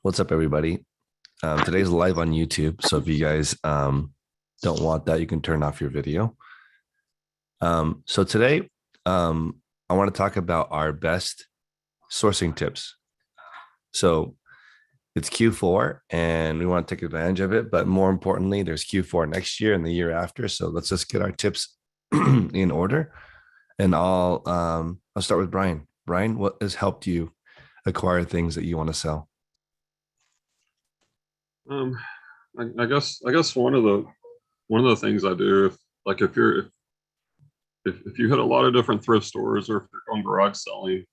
What's up, everybody? Today's live on YouTube, so if you guys don't want that, you can turn off your video. So today, I want to talk about our best sourcing tips. So it's Q4, and we want to take advantage of it. But more importantly, there's Q4 next year and the year after. So let's just get our tips in order. And I'll start with Brian. Brian, what has helped you acquire things that you want to sell? Um, I guess one of the things I do if you hit a lot of different thrift stores or if you're going garage selling,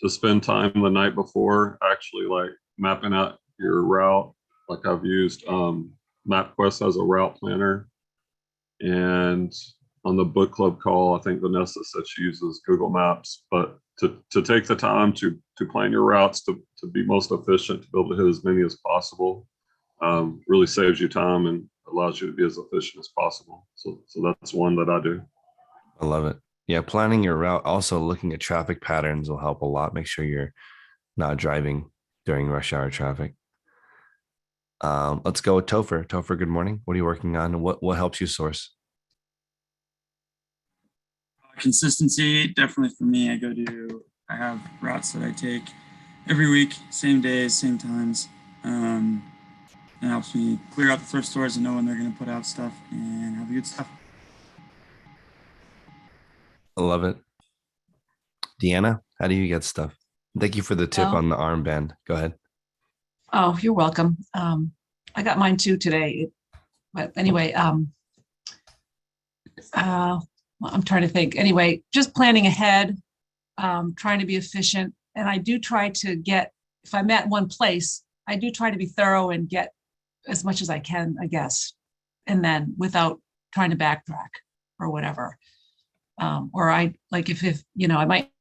to spend time the night before actually like mapping out your route. Like I've used MapQuest as a route planner, and on the book club call, I think Vanessa said she uses Google Maps. But to take the time to plan your routes to be most efficient, to be able to hit as many as possible, really saves you time and allows you to be as efficient as possible. So that's one that I do. I love it. Yeah, planning your route, also looking at traffic patterns will help a lot. Make sure you're not driving during rush hour traffic. Let's go with Topher. Topher, good morning. What are you working on? What helps you source? Consistency, definitely for me. I have routes that I take every week, same days, same times. It helps me clear out the thrift stores and know when they're going to put out stuff and have good stuff. I love it. Deanna, how do you get stuff? Thank you for the tip Well, on the armband. Go ahead. oh, you're welcome. I got mine too today. But anyway, I'm trying to think. Anyway, just planning ahead, trying to be efficient. And I do try to get, if I'm at one place, I do try to be thorough and get as much as I can, I guess. And then without trying to backtrack or whatever. Or I like if I might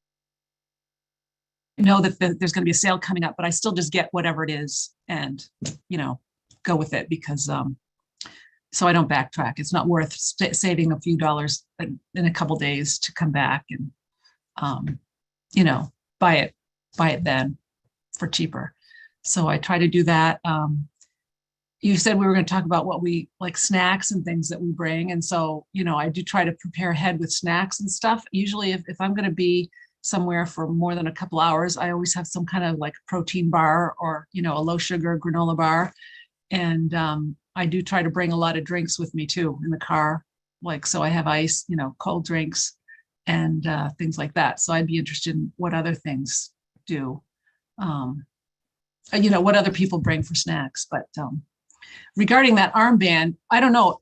know that there's going to be a sale coming up, but I still just get whatever it is and, go with it because so I don't backtrack. It's not worth saving a few dollars in a couple days to come back and, buy it then for cheaper. So I try to do that. You said we were going to talk about what we like snacks and things that we bring. And so, I do try to prepare ahead with snacks and stuff. Usually if I'm going to be somewhere for more than a couple hours, I always have some kind of like protein bar or, a low sugar granola bar. And I do try to bring a lot of drinks with me too in the car. Like, so I have ice, cold drinks and things like that. So I'd be interested in what other things do, what other people bring for snacks. But regarding that armband, I don't know.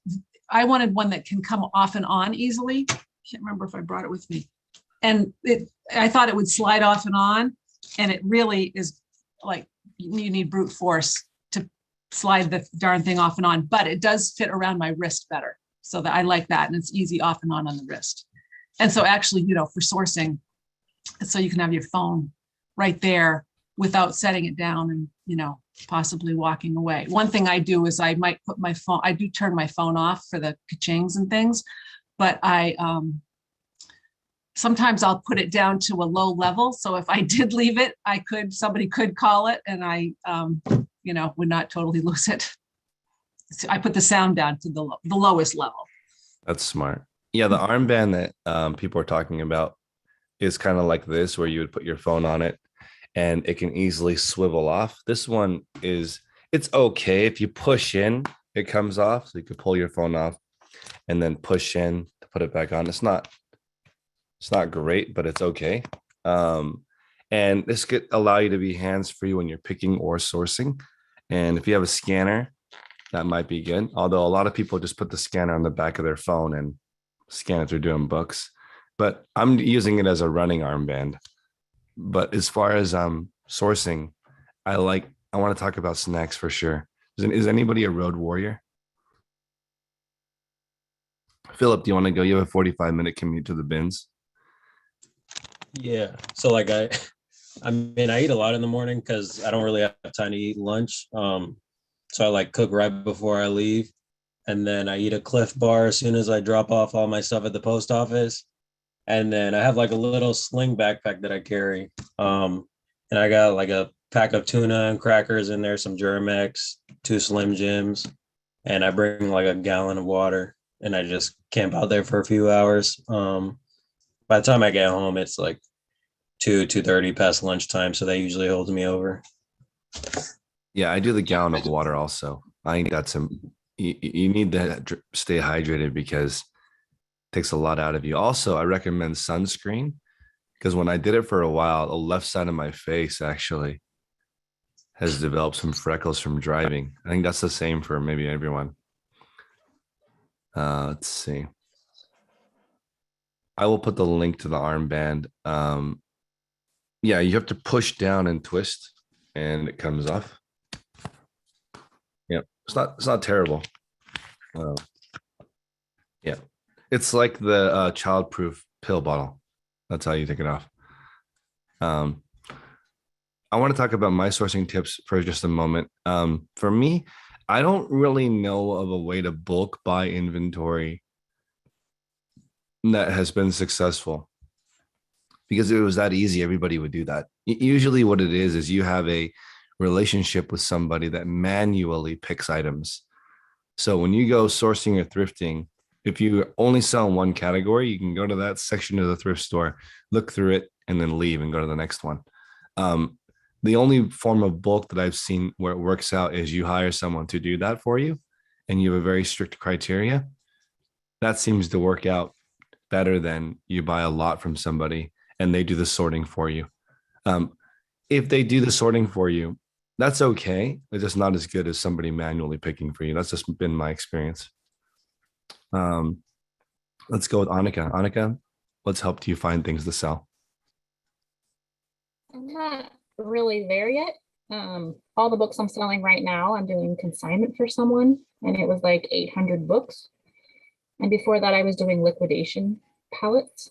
I wanted one that can come off and on easily. Can't remember if I brought it with me. And I thought it would slide off and on. And it really is like you need brute force to slide the darn thing off and on, but it does fit around my wrist better. So that I like that. And it's easy off and on the wrist. And so actually, for sourcing, so you can have your phone right there without setting it down and, possibly walking away. One thing I do is I might put my phone, I do turn my phone off for the ka-chings and things, but I, sometimes I'll put it down to a low level. So if I did leave it, somebody could call it and I, would not totally lose it. So I put the sound down to the lowest level. That's smart. Yeah, the armband that people are talking about is kind of like this, where you would put your phone on it and it can easily swivel off. This one it's okay. If you push in, it comes off. So you could pull your phone off and then push in to put it back on. It's not great, but it's okay. And this could allow you to be hands-free when you're picking or sourcing. And if you have a scanner, that might be good. Although a lot of people just put the scanner on the back of their phone and scan if they're doing books. But I'm using it as a running armband. But as far as sourcing, I want to talk about snacks for sure. Is anybody a road warrior? Philip, do you want to go? You have a 45-minute commute to the bins. Yeah. So like I mean, I eat a lot in the morning because I don't really have time to eat lunch. So I like cook right before I leave. And then I eat a Cliff Bar as soon as I drop off all my stuff at the post office. And then I have like a little sling backpack that I carry. And I got like a pack of tuna and crackers in there, some Germex, 2 Slim Jims, and I bring like a gallon of water, and I just camp out there for a few hours. By the time I get home, it's like 2:30 past lunchtime, so that usually holds me over. Yeah, I do the gallon of water also. I think that's you need to stay hydrated because it takes a lot out of you. Also, I recommend sunscreen because when I did it for a while, the left side of my face actually has developed some freckles from driving. I think that's the same for maybe everyone. Let's see. I will put the link to the armband. Yeah, you have to push down and twist and it comes off. Yeah, it's not terrible. Uh, yeah, it's like the child-proof pill bottle. That's how you take it off. Um, I want to talk about my sourcing tips for just a moment. For me, I don't really know of a way to bulk buy inventory that has been successful because if it was that easy, everybody would do that. Usually, what it is you have a relationship with somebody that manually picks items. So when you go sourcing or thrifting, if you only sell in one category, you can go to that section of the thrift store, look through it, and then leave and go to the next one. The only form of bulk that I've seen where it works out is you hire someone to do that for you, and you have a very strict criteria. That seems to work out better than you buy a lot from somebody and they do the sorting for you. If they do the sorting for you, that's okay. It's just not as good as somebody manually picking for you. That's just been my experience. Let's go with Annika. Annika, what's helped you find things to sell? I'm not really there yet. All the books I'm selling right now, I'm doing consignment for someone, and it was like 800 books. And before that, I was doing liquidation pallets.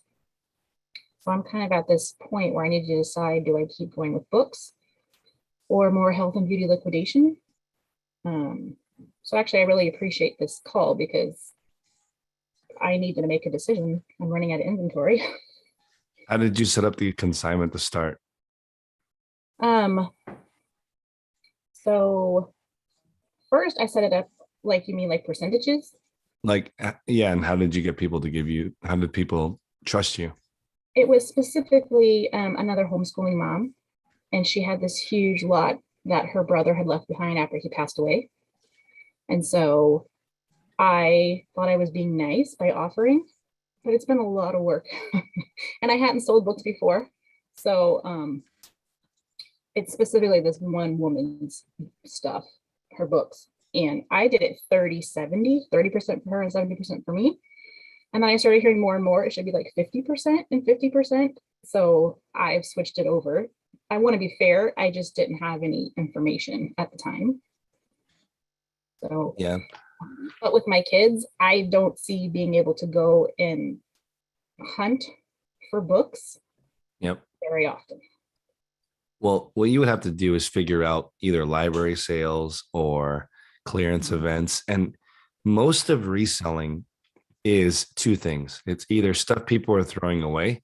So I'm kind of at this point where I need to decide, do I keep going with books or more health and beauty liquidation? So actually, I really appreciate this call because I need to make a decision. I'm running out of inventory. How did you set up the consignment to start? So first I set it up like, you mean like percentages? Like, yeah, and how did you get people to give you, how did people trust you? It was specifically another homeschooling mom, and she had this huge lot that her brother had left behind after he passed away. And so I thought I was being nice by offering, but it's been a lot of work. And I hadn't sold books before. So it's specifically this one woman's stuff, her books. And I did it 30-70, 30% for her and 70% for me. And then I started hearing more and more, it should be like 50% and 50%. So I've switched it over. I want to be fair. I just didn't have any information at the time. So, Yeah. But with my kids, I don't see being able to go and hunt for books. Yep. Very often. Well, what you would have to do is figure out either library sales or clearance events. And most of reselling is two things. It's either stuff people are throwing away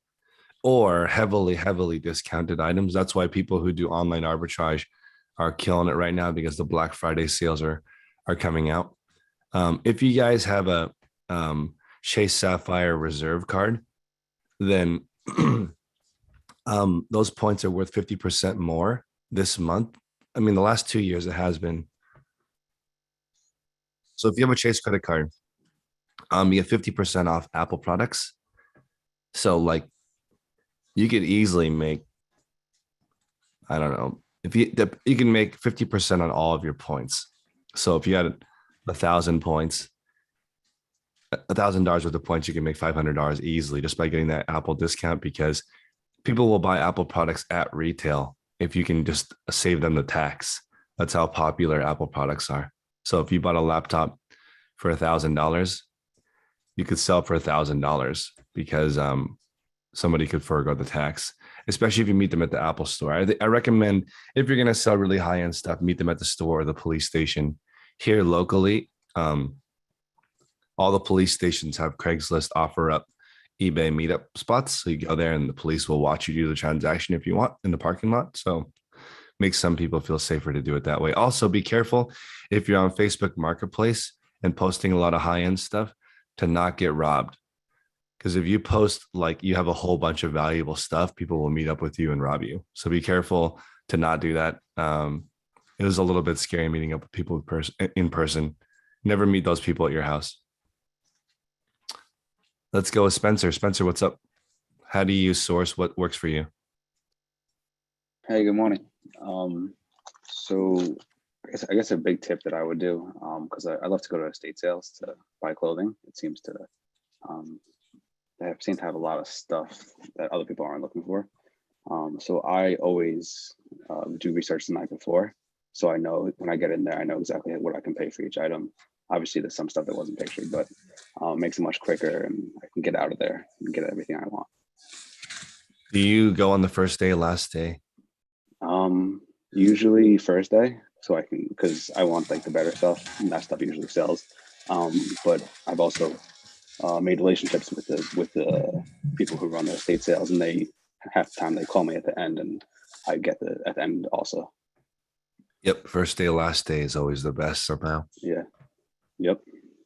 or heavily discounted items. That's why people who do online arbitrage are killing it right now because the Black Friday sales are coming out. If you guys have a Chase Sapphire Reserve card, then those points are worth 50% more this month. I mean, the last 2 years it has been. So if you have a Chase credit card, you get 50% off Apple products. So like you could easily make, I don't know, if you can make 50% on all of your points. So if you had 1,000 points, $1,000 worth of points, you can make $500 easily just by getting that Apple discount because people will buy Apple products at retail if you can just save them the tax. That's how popular Apple products are. So if you bought a laptop for $1,000, you could sell for $1,000 because somebody could forego the tax, especially if you meet them at the Apple store. I recommend if you're going to sell really high-end stuff, meet them at the store or the police station. Here locally, all the police stations have Craigslist offer up eBay meetup spots. So you go there and the police will watch you do the transaction if you want in the parking lot. So makes some people feel safer to do it that way. Also, be careful if you're on Facebook Marketplace and posting a lot of high-end stuff to not get robbed. Because if you post like you have a whole bunch of valuable stuff, people will meet up with you and rob you. So be careful to not do that. It was a little bit scary meeting up with people in person. Never meet those people at your house. Let's go with Spencer. Spencer, what's up? How do you source what works for you? Hey, good morning. So I guess a big tip that I would do, because I love to go to estate sales to buy clothing. It seems to they seem to have a lot of stuff that other people aren't looking for. So I always do research the night before, so I know when I get in there, I know exactly what I can pay for each item. Obviously, there's some stuff that wasn't pictured, but it makes it much quicker, and I can get out of there and get everything I want. Do you go on the first day, last day? Usually first day, so I can, because I want like the better stuff, and that stuff usually sells. But I've also made relationships with the people who run the estate sales, and they half the time they call me at the end, and I get at the end also. Yep, first day, last day is always the best somehow. Yeah. Yep.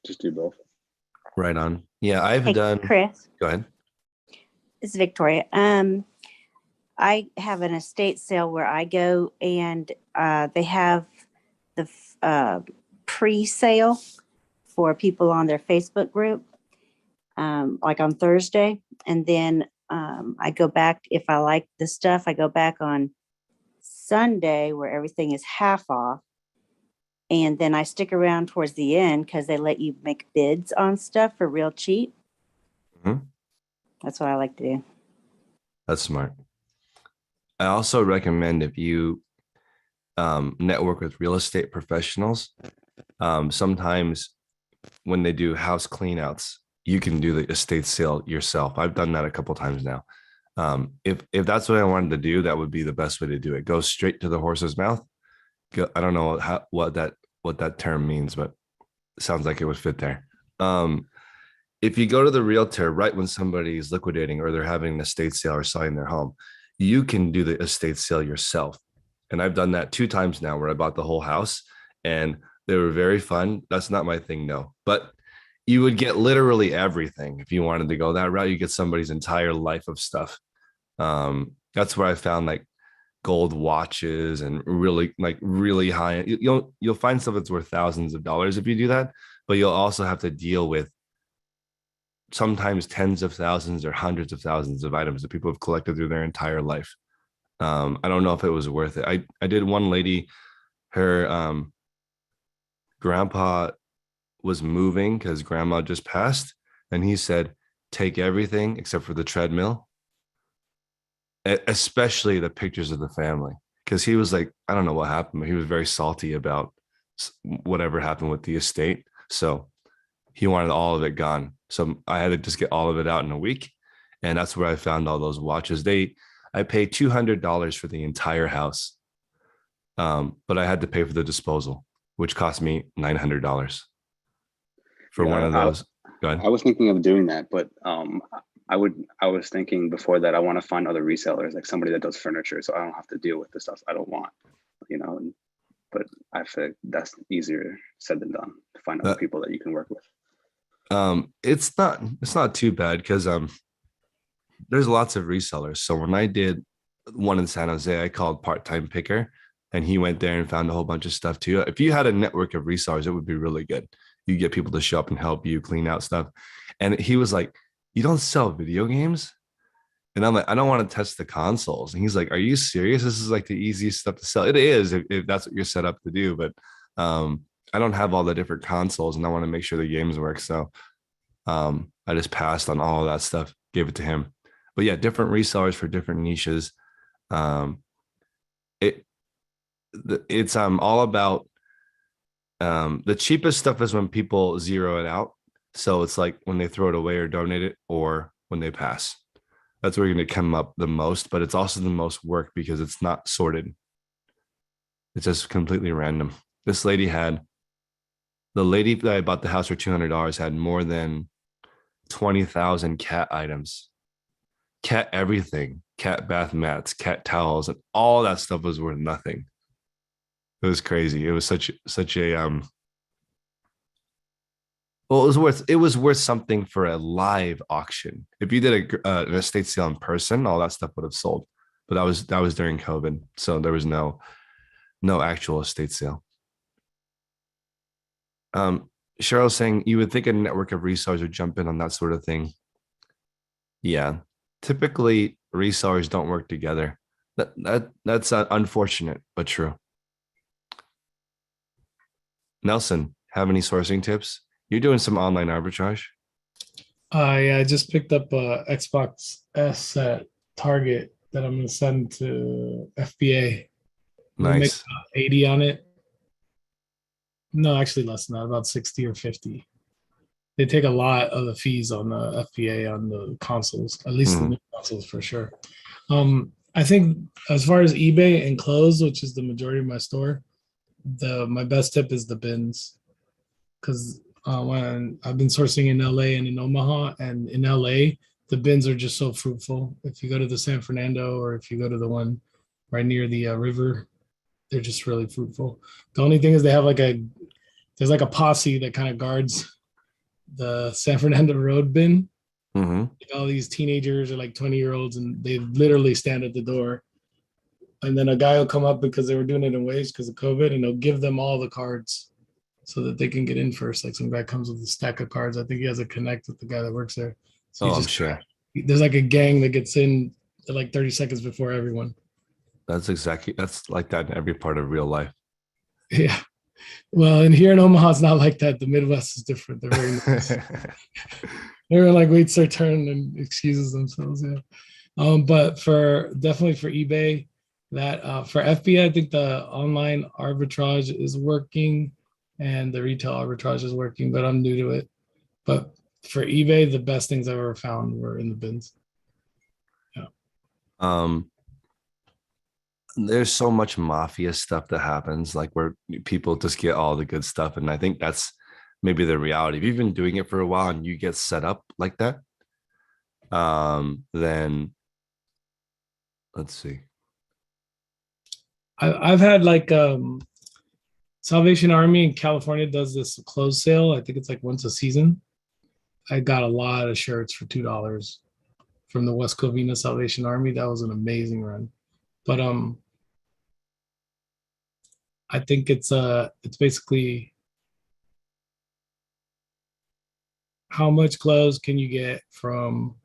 Just do both. Right on. Yeah, I've Hey, done. Chris, Go ahead. it's Victoria. I have an estate sale where I go, and they have the pre-sale for people on their Facebook group, like on Thursday. And then I go back, if I like the stuff, I go back on Sunday where everything is half off. And then I stick around towards the end because they let you make bids on stuff for real cheap. Mhm. That's what I like to do. That's smart. I also recommend if you network with real estate professionals, sometimes when they do house cleanouts, you can do the estate sale yourself. I've done that a couple times now. If that's what I wanted to do, that would be the best way to do it. Go straight to the horse's mouth. I don't know what that term means, but it sounds like it would fit there. If you go to the realtor right when somebody is liquidating or they're having an estate sale or selling their home, you can do the estate sale yourself. And I've done that 2 times now where I bought the whole house and they were very fun. That's not my thing, no. But you would get literally everything if you wanted to go that route. You get somebody's entire life of stuff. That's where I found like gold watches and really high. You'll find stuff that's worth thousands of dollars if you do that, but you'll also have to deal with sometimes tens of thousands or hundreds of thousands of items that people have collected through their entire life. I don't know if it was worth it. I did one lady, her grandpa was moving because grandma just passed, and he said, take everything except for the treadmill, especially the pictures of the family, because he was like, I don't know what happened, but he was very salty about whatever happened with the estate. So he wanted all of it gone. So I had to just get all of it out in a week. And that's where I found all those watches. I paid $200 for the entire house. But I had to pay for the disposal, which cost me $900 for one of those. Go ahead. I was thinking of doing that, but I was thinking before that I want to find other resellers, like somebody that does furniture, so I don't have to deal with the stuff I don't want, but I feel that's easier said than done to find other people that you can work with. It's not too bad because there's lots of resellers. So when I did one in San Jose, I called part-time picker, and he went there and found a whole bunch of stuff too. If you had a network of resellers, it would be really good. You get people to show up and help you clean out stuff. And he was like, you don't sell video games? And I'm like, I don't want to test the consoles. And he's like, are you serious? This is like the easiest stuff to sell. It is if that's what you're set up to do. But I don't have all the different consoles, and I want to make sure the games work. So I just passed on all of that stuff, gave it to him. But yeah, different resellers for different niches. It's all about the cheapest stuff is when people zero it out. So it's like when they throw it away or donate it, or when they pass. That's where you're going to come up the most, but it's also the most work because it's not sorted. It's just completely random. The lady that I bought the house for $200 had more than 20,000 cat items, cat everything, cat bath mats, cat towels, and all that stuff was worth nothing. It was crazy. It was such a well, it was worth something for a live auction. If you did an estate sale in person, all that stuff would have sold. But that was during COVID, so there was no actual estate sale. Cheryl saying you would think a network of resellers would jump in on that sort of thing. Yeah, typically resellers don't work together. That's unfortunate but true. Nelson, have any sourcing tips? You're doing some online arbitrage. Yeah, I just picked up a Xbox S at Target that I'm gonna send to FBA. We'll make Nice. about 80 on it. No, actually less than that, about 60 or 50. They take a lot of the fees on the FBA on the consoles, at least the Mhm. new consoles for sure. I think as far as eBay and clothes, which is the majority of my store, my best tip is the bins, because when I've been sourcing in LA and in Omaha, and in LA, the bins are just so fruitful. If you go to the San Fernando or if you go to the one right near the river, they're just really fruitful. The only thing is they have there's like a posse that kind of guards the San Fernando Road bin. Hmm. All these teenagers are like 20-year-olds, and they literally stand at the door. And then a guy will come up because they were doing it in waves because of COVID, and they'll give them all the cards so that they can get in first. Like some guy comes with a stack of cards. I think he has a connect with the guy that works there. So Oh, you I'm just sure. there's like a gang that gets in like 30 seconds before everyone. That's like that in every part of real life. Yeah. Well, and here in Omaha, it's not like that. The Midwest is different. They're very nice. Everyone like waits their turn and excuses themselves. Yeah. But definitely for eBay, that for FBA, I think the online arbitrage is working and the retail arbitrage is working, but I'm new to it. But for eBay, the best things I've ever found were in the bins. Yeah. um, there's so much mafia stuff that happens, like where people just get all the good stuff, and I think that's maybe the reality. If you've been doing it for a while and you get set up like that, then let's see. I've had like Salvation Army in California does this clothes sale. I think it's like once a season. I got a lot of shirts for $2 from the West Covina Salvation Army. That was an amazing run. But I think it's basically how much clothes can you get from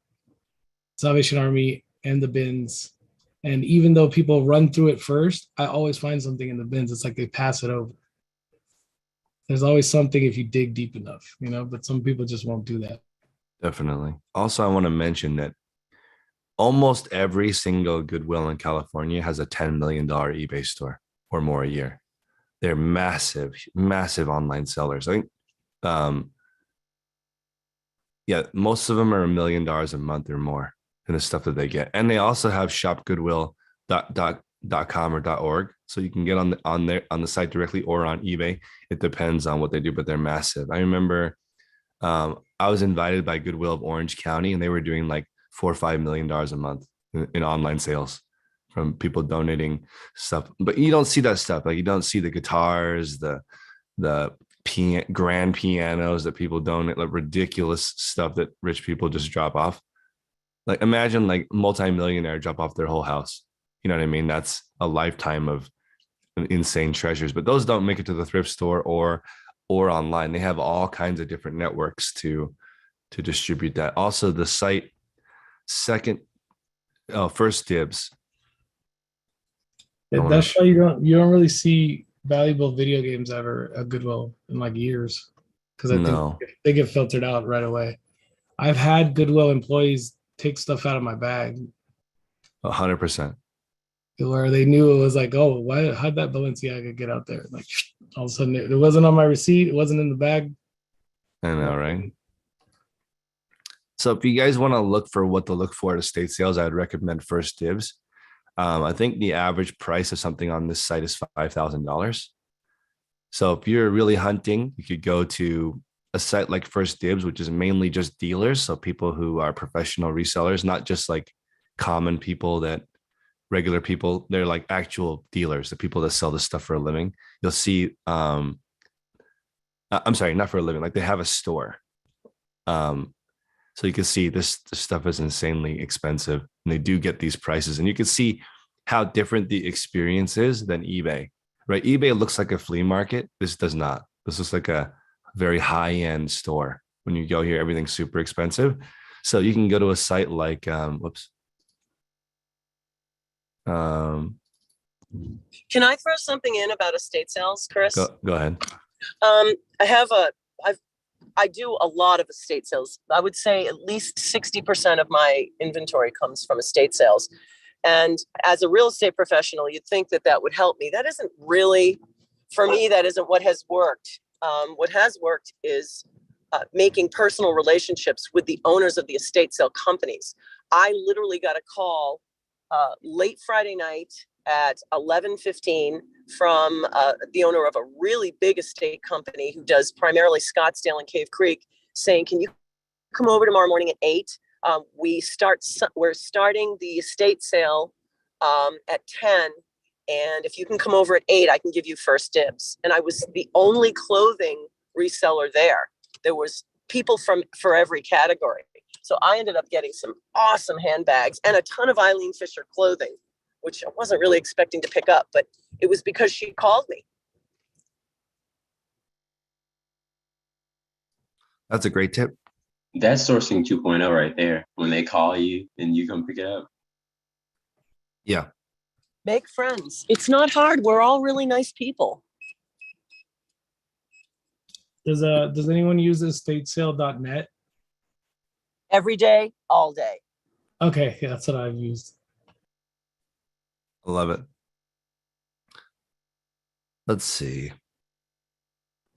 Salvation Army and the bins. And even though people run through it first, I always find something in the bins. It's like they pass it over. There's always something if you dig deep enough, but some people just won't do that. Definitely. Also, I want to mention that almost every single Goodwill in California has a $10 million eBay store or more a year. They're massive, massive online sellers. I think, yeah, most of them are $1 million a month or more in the stuff that they get. And they also have shopgoodwill.com or .org, so you can get on the site directly or on eBay. It depends on what they do, but they're massive. I remember I was invited by Goodwill of Orange County, and they were doing like $4 or $5 million a month in online sales from people donating stuff. But you don't see that stuff. Like you don't see the guitars, the grand pianos that people donate, like ridiculous stuff that rich people just drop off. Like imagine like multi-millionaire drop off their whole house. You know what I mean? That's a lifetime of insane treasures. But those don't make it to the thrift store or online. They have all kinds of different networks to distribute that. Also, the site First Dibs. That's why you don't really see valuable video games ever at Goodwill in like years, because I think they get filtered out right away. I've had Goodwill employees take stuff out of my bag 100%. where they knew it was like, oh, how'd that Balenciaga get out there? Like all of a sudden it wasn't on my receipt, it wasn't in the bag. I know, right? So if you guys want to look for what to look for at estate sales, I'd recommend First Dibs. I think the average price of something on this site is $5,000. So if you're really hunting, you could go to a site like First Dibs, which is mainly just dealers. So people who are professional resellers, not just like common people, that regular people. They're like actual dealers, the people that sell this stuff for a living. You'll see, I'm sorry, not for a living, like they have a store. Um, so you can see this stuff is insanely expensive, and they do get these prices, and you can see how different the experience is than eBay, right? eBay looks like a flea market. This does not. This is like a very high end store. When you go here, everything's super expensive. So you can go to a site like, whoops. Can I throw something in about estate sales, Chris? Go ahead. I do a lot of estate sales. I would say at least 60% of my inventory comes from estate sales. And as a real estate professional, you'd think that that would help me. That isn't really, for me, that isn't what has worked. What has worked is making personal relationships with the owners of the estate sale companies. I literally got a call late Friday night at 11:15 from the owner of a really big estate company who does primarily Scottsdale and Cave Creek, saying, "Can you come over tomorrow morning at 8? We're starting the estate sale at 10. And if you can come over at 8, I can give you first dibs." And I was the only clothing reseller there. There was people for every category. So I ended up getting some awesome handbags and a ton of Eileen Fisher clothing, which I wasn't really expecting to pick up, but it was because she called me. That's a great tip. That's sourcing 2.0 right there. When they call you and you come pick it up. Yeah. Make friends. It's not hard. We're all really nice people. Does anyone use estatesale.net? Every day, all day. Okay, yeah, that's what I've used. I love it. Let's see.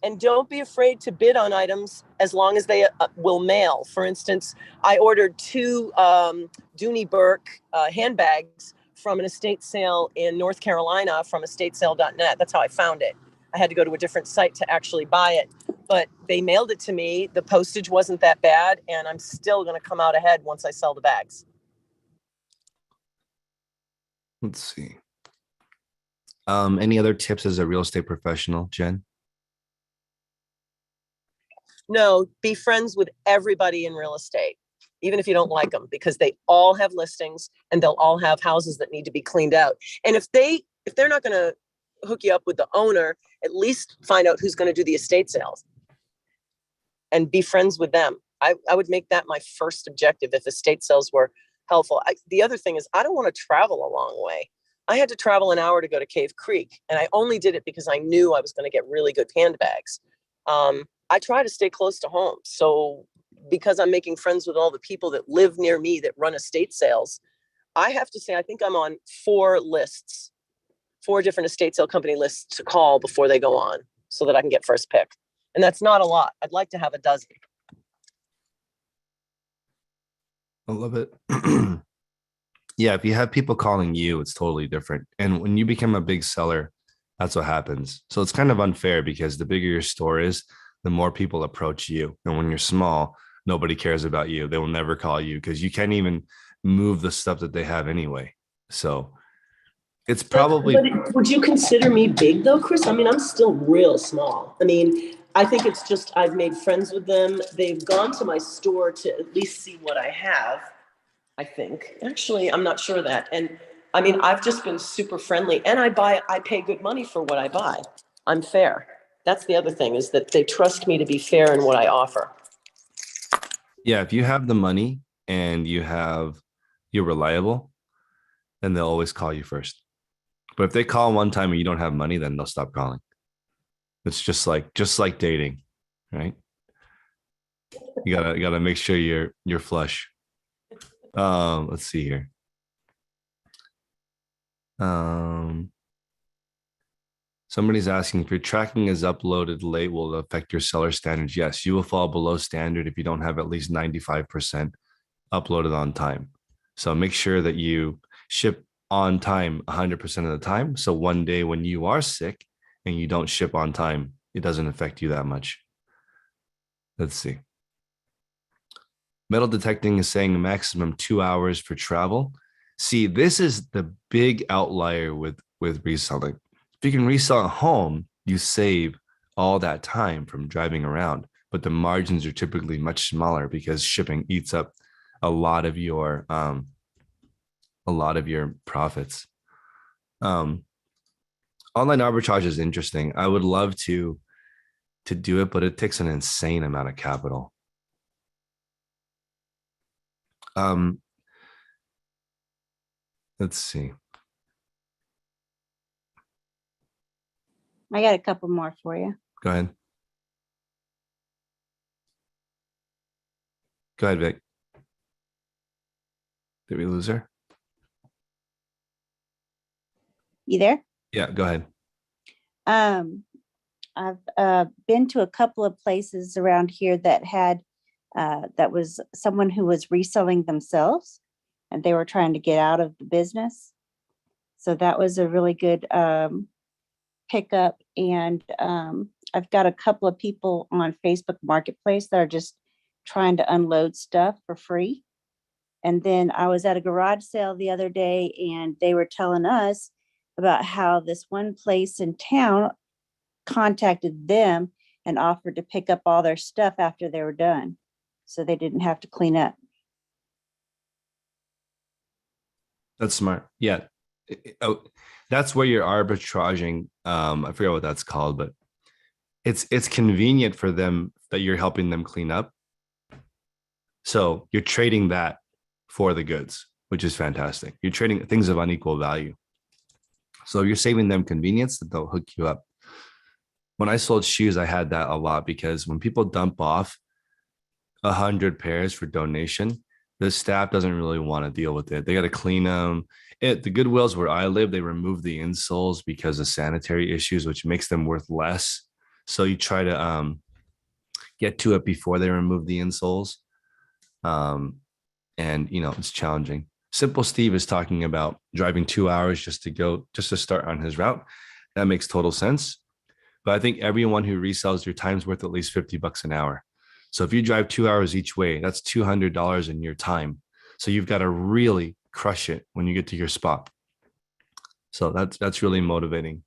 And don't be afraid to bid on items as long as they will mail. For instance, I ordered 2 Dooney Burke handbags from an estate sale in North Carolina from estatesale.net. That's how I found it. I had to go to a different site to actually buy it, but they mailed it to me. The postage wasn't that bad, and I'm still going to come out ahead once I sell the bags. Let's see. Any other tips as a real estate professional, Jen? No, be friends with everybody in real estate, even if you don't like them, because they all have listings and they'll all have houses that need to be cleaned out. And if they're not going to hook you up with the owner, at least find out who's going to do the estate sales and be friends with them. I would make that my first objective if estate sales were helpful. The other thing is I don't want to travel a long way. I had to travel an hour to go to Cave Creek, and I only did it because I knew I was going to get really good handbags. I try to stay close to home. So because I'm making friends with all the people that live near me that run estate sales, I have to say, I think I'm on 4 lists, 4 different estate sale company lists to call before they go on so that I can get first pick. And that's not a lot. I'd like to have a dozen. I love it. Yeah, if you have people calling you, it's totally different. And when you become a big seller, that's what happens. So it's kind of unfair because the bigger your store is, the more people approach you. And when you're small, nobody cares about you. They will never call you because you can't even move the stuff that they have anyway. So it's probably. But would you consider me big though, Chris? I mean, I'm still real small. I mean, I think it's just I've made friends with them. They've gone to my store to at least see what I have. I think. Actually, I'm not sure of that. And I mean, I've just been super friendly, and I pay good money for what I buy. I'm fair. That's the other thing, is that they trust me to be fair in what I offer. Yeah, if you have the money and you're reliable, then they'll always call you first. But if they call one time and you don't have money, then they'll stop calling. It's just like dating, right? You gotta make sure you're flush. Let's see here. Somebody's asking if your tracking is uploaded late, will it affect your seller standards? Yes, you will fall below standard if you don't have at least 95% uploaded on time. So make sure that you ship on time 100% of the time. So one day when you are sick and you don't ship on time, it doesn't affect you that much. Let's see. Metal detecting is saying maximum 2 hours for travel. See, this is the big outlier with reselling. If you can resell at home, you save all that time from driving around, but the margins are typically much smaller because shipping eats up a lot of your profits. Um, Online arbitrage is interesting. I would love to do it, but it takes an insane amount of capital. Um, let's see. I got a couple more for you. Go ahead. Go ahead, Vic. Did we lose her? You there? Yeah, go ahead. I've been to a couple of places around here that had that was someone who was reselling themselves, and they were trying to get out of the business. So that was a really good pickup. And I've got a couple of people on Facebook Marketplace that are just trying to unload stuff for free. And then I was at a garage sale the other day, and they were telling us about how this one place in town contacted them and offered to pick up all their stuff after they were done, so they didn't have to clean up. That's smart. Yeah. Oh, that's where you're arbitraging. I forget what that's called, but it's convenient for them that you're helping them clean up. So you're trading that for the goods, which is fantastic. You're trading things of unequal value. So you're saving them convenience that they'll hook you up. When I sold shoes, I had that a lot because when people dump off 100 pairs for donation, the staff doesn't really want to deal with it. They got to clean them. The Goodwills where I live, they remove the insoles because of sanitary issues, which makes them worth less. So you try to get to it before they remove the insoles. And it's challenging. Simple Steve is talking about driving 2 hours just to start on his route. That makes total sense. But I think everyone who resells, your time's worth at least $50 an hour. So if you drive 2 hours each way, that's $200 in your time. So you've got to really crush it when you get to your spot. So that's really motivating.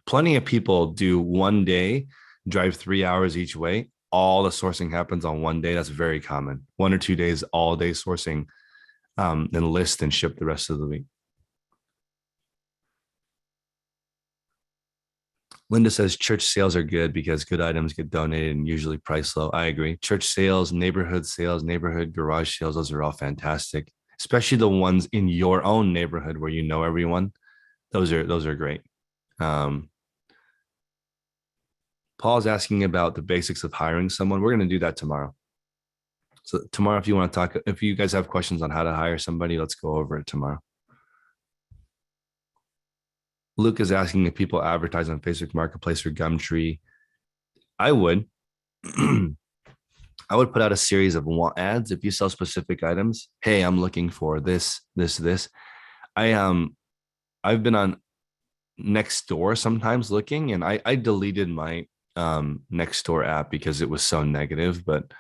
Plenty of people do one day, drive 3 hours each way. All the sourcing happens on one day. That's very common. 1 or 2 days, all day sourcing, then list and ship the rest of the week. Linda says church sales are good because good items get donated and usually price low. I agree. Church sales, neighborhood garage sales, those are all fantastic, especially the ones in your own neighborhood where you know everyone. Those are great. Paul's asking about the basics of hiring someone. We're going to do that tomorrow. So tomorrow, if you want to talk, if you guys have questions on how to hire somebody, let's go over it tomorrow. Luke is asking if people advertise on Facebook Marketplace or Gumtree. I would. I would put out a series of want ads if you sell specific items. Hey, I'm looking for this. I've been on Nextdoor sometimes looking, and I deleted my Nextdoor app because it was so negative, but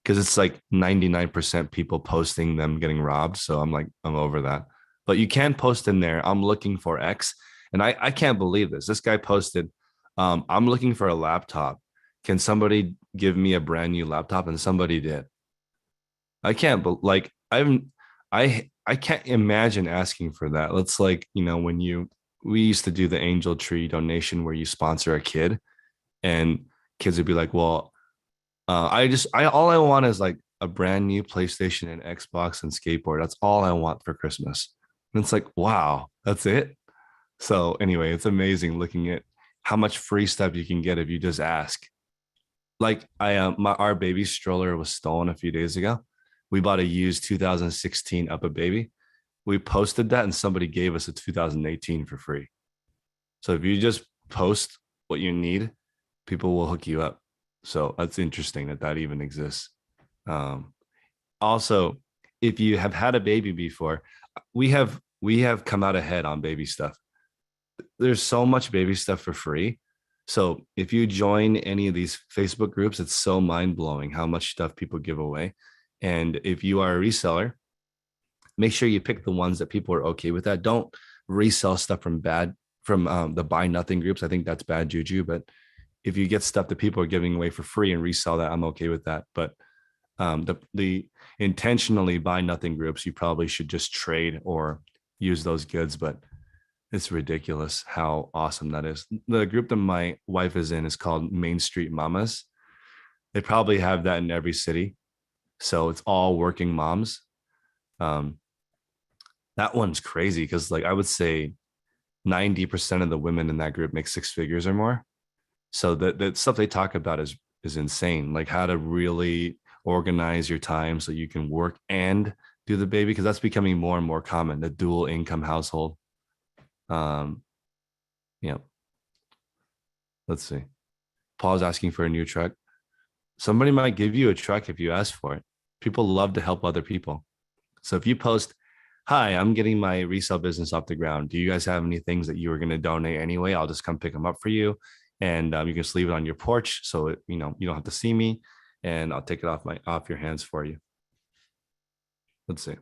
because it's like 99% people posting them getting robbed. So I'm over that. But you can post in there, I'm looking for X. And I can't believe this. This guy posted, I'm looking for a laptop. Can somebody give me a brand new laptop? And somebody did. I can't, but I can't imagine asking for that. Let's when we used to do the Angel Tree donation where you sponsor a kid and kids would be like, well, all I want is like a brand new PlayStation and Xbox and skateboard. That's all I want for Christmas. And it's like, wow, that's it. So anyway, it's amazing looking at how much free stuff you can get if you just ask. Like our baby stroller was stolen a few days ago. We bought a used 2016 Up a Baby. We posted that and somebody gave us a 2018 for free. So if you just post what you need, people will hook you up. So that's interesting that even exists. Also, if you have had a baby before, we have come out ahead on baby stuff. There's so much baby stuff for free. So if you join any of these Facebook groups, it's so mind blowing how much stuff people give away. And if you are a reseller, make sure you pick the ones that people are okay with that. Don't resell stuff from the buy nothing groups. I think that's bad juju. But if you get stuff that people are giving away for free and resell that, I'm okay with that. But the intentionally buy nothing groups, you probably should just trade or use those goods. But it's ridiculous how awesome that is. The group that my wife is in is called Main Street Mamas. They probably have that in every city. So it's all working moms. Um, that one's crazy because, like, I would say 90% of the women in that group make six figures or more. So the stuff they talk about is insane. Like how to really organize your time so you can work and do the baby, because that's becoming more and more common, the dual income household. Yeah. Let's see. Paul's asking for a new truck. Somebody might give you a truck if you ask for it. People love to help other people. So if you post, hi, I'm getting my resale business off the ground. Do you guys have any things that you were going to donate anyway? I'll just come pick them up for you. And you can just leave it on your porch. So, you don't have to see me, and I'll take it off your hands for you. Let's see.